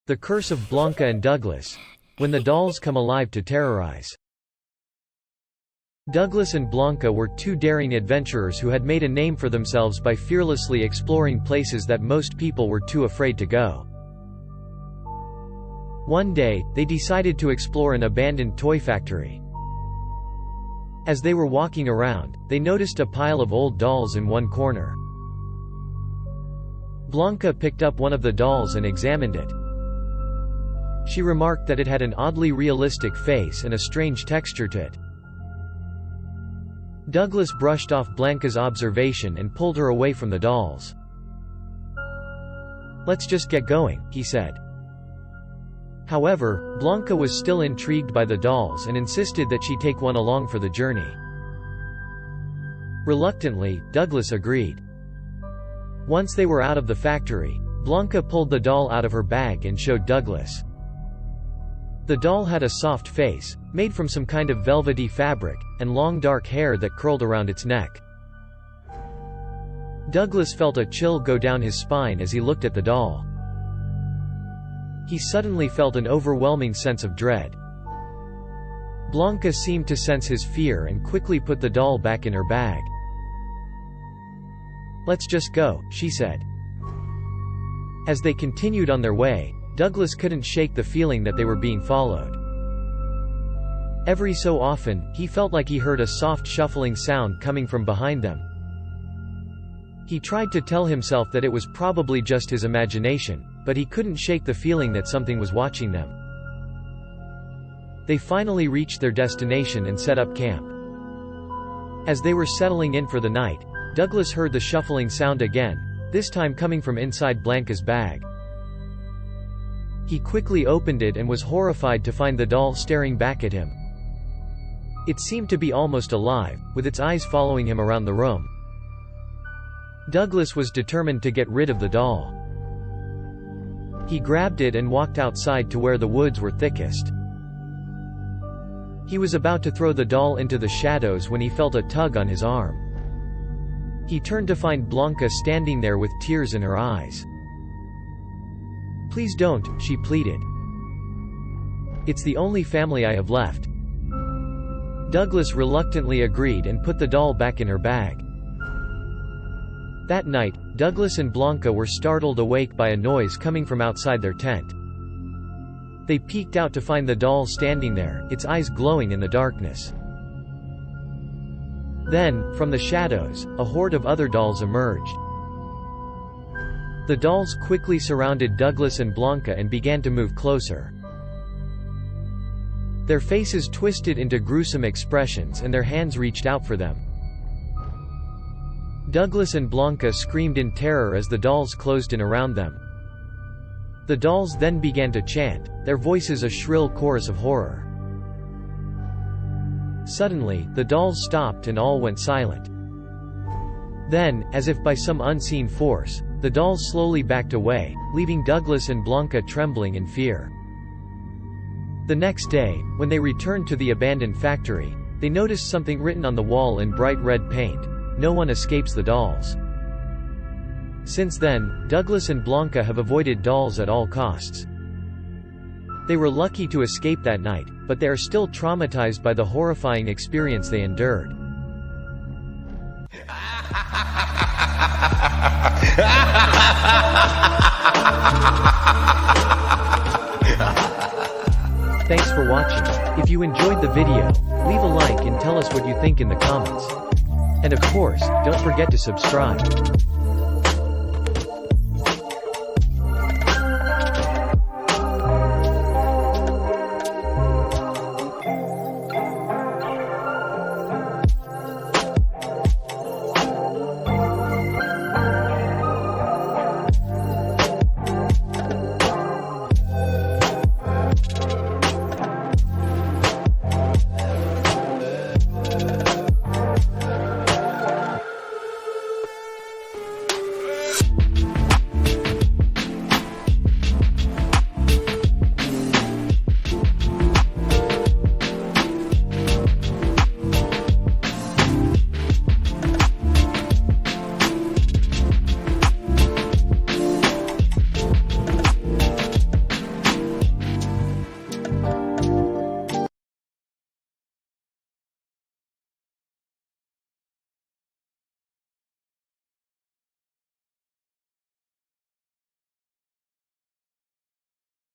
The Curse of Blanca and Douglas. When the dolls come alive to terrorize. Douglas and Blanca were two daring adventurers who had made a name for themselves by fearlessly exploring places that most people were too afraid to go. One day, they decided to explore an abandoned toy factory. As they were walking around, they noticed a pile of old dolls in one corner. Blanca picked up one of the dolls and examined it. She remarked that it had an oddly realistic face and a strange texture to it. Douglas brushed off Blanca's observation and pulled her away from the dolls. "Let's just get going," he said. However, Blanca was still intrigued by the dolls and insisted that she take one along for the journey. Reluctantly, Douglas agreed. Once they were out of the factory, Blanca pulled the doll out of her bag and showed Douglas. The doll had a soft face, made from some kind of velvety fabric, and long dark hair that curled around its neck. Douglas felt a chill go down his spine as he looked at the doll. He suddenly felt an overwhelming sense of dread. Blanca seemed to sense his fear and quickly put the doll back in her bag. "Let's just go," she said. As they continued on their way, Douglas couldn't shake the feeling that they were being followed. Every so often, he felt like he heard a soft shuffling sound coming from behind them. He tried to tell himself that it was probably just his imagination, but he couldn't shake the feeling that something was watching them. They finally reached their destination and set up camp. As they were settling in for the night, Douglas heard the shuffling sound again, this time coming from inside Blanca's bag. He quickly opened it and was horrified to find the doll staring back at him. It seemed to be almost alive, with its eyes following him around the room. Douglas was determined to get rid of the doll. He grabbed it and walked outside to where the woods were thickest. He was about to throw the doll into the shadows when he felt a tug on his arm. He turned to find Blanca standing there with tears in her eyes. "Please don't," she pleaded. "It's the only family I have left." Douglas reluctantly agreed and put the doll back in her bag. That night, Douglas and Blanca were startled awake by a noise coming from outside their tent. They peeked out to find the doll standing there, its eyes glowing in the darkness. Then, from the shadows, a horde of other dolls emerged. The dolls quickly surrounded Douglas and Blanca and began to move closer. Their faces twisted into gruesome expressions and their hands reached out for them. Douglas and Blanca screamed in terror as the dolls closed in around them. The dolls then began to chant, their voices a shrill chorus of horror. Suddenly, the dolls stopped and all went silent. Then, as if by some unseen force, the dolls slowly backed away, leaving Douglas and Blanca trembling in fear. The next day, when they returned to the abandoned factory, they noticed something written on the wall in bright red paint: "No one escapes the dolls." Since then, Douglas and Blanca have avoided dolls at all costs. They were lucky to escape that night, but they are still traumatized by the horrifying experience they endured. Thanks for watching. If you enjoyed the video, leave a like and tell us what you think in the comments. And of course, don't forget to subscribe.